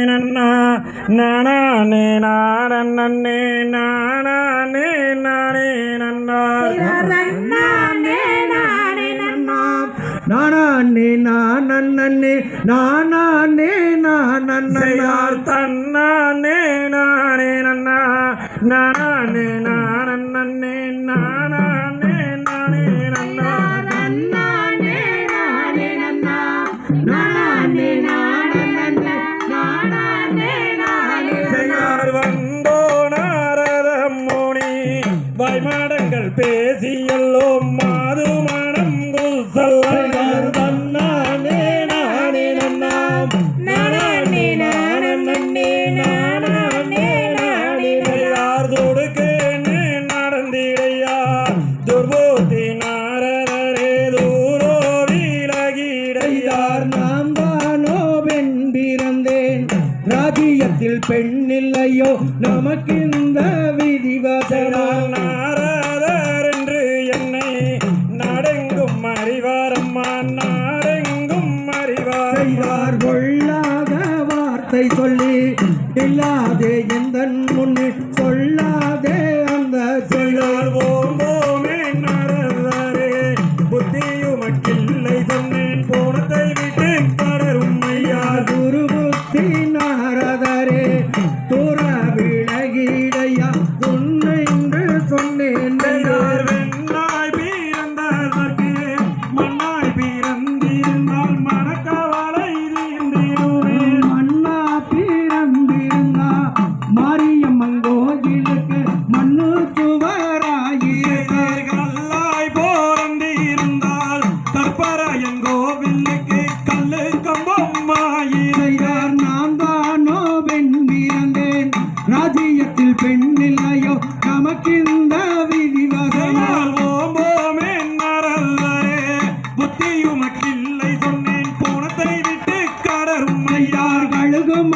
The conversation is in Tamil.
நன்னா நானே நானே நானே நானே நன்னா நானே நானே நன்னா நானே நானே நானே நானே தன்னானே நானே நன்னா நானே நானே நானே நானே நன்னா நானே நானே நன்னா நானே நானே நானே நானே செய்யார் வந்தோ நாரத முனி வாய்மாடங்கள் பேசியல்லோ மாது மனம் குசல்லையார் தன்னானே நானே நன்னாம் நானே நானே நானே நானே யார் தொடுக்கு நடந்திடையா துர்பூதி நாரதரே தூரோ விலகிடையார் நாம் தானோ பெண் பிறந்தேன் ராஜ்யத்தில் பெண்ணில்லையோ நமக்கு இந்த விதிவசனம் நாரதர் என்று என்னை நாடெங்கும் அறிவாரம்மா நாடெங்கும் அறிவார் செய்வார் கொள்ளாத வார்த்தை சொல்லி இல்லாதே எந்த முன்னே சொல்லாதே அந்த செய்தால் போமே நாரதரே புத்தியுமக்கில்லை சொன்னேன் போனத்தை விட்டு படரும் ஐயா குரு புத்தி நாரதரே தூர விலகிடையா உன்னை என்று சொன்னேன் செய்தார் வெண்ணாய் பிறந்ததற்கு மண்ணாய் பிறந்திருந்தால் மனக்கவலை தீர்ந்திடுமே மண்ணா பிறந்திருந்தா மாரியம்மன் கோயிலுக்கு மண்ணு சுவராயிருக்கார் கல்லாய் போரந்திருந்தால் கற்பராயன் கோவிலுக்கு கல்லு கம்பமாயிருந்தார் நான் தானோ பெண் பிறந்தேன் ராஜ்யத்தில் பெண்ணில்லையோ நமக்கு இந்த விதிவசனம் ஓம்போமே நாரதரே புத்தியுமக்கில்லை சொன்னேன் போனத்தை விட்டு கடரும் ஐயா கழுகும்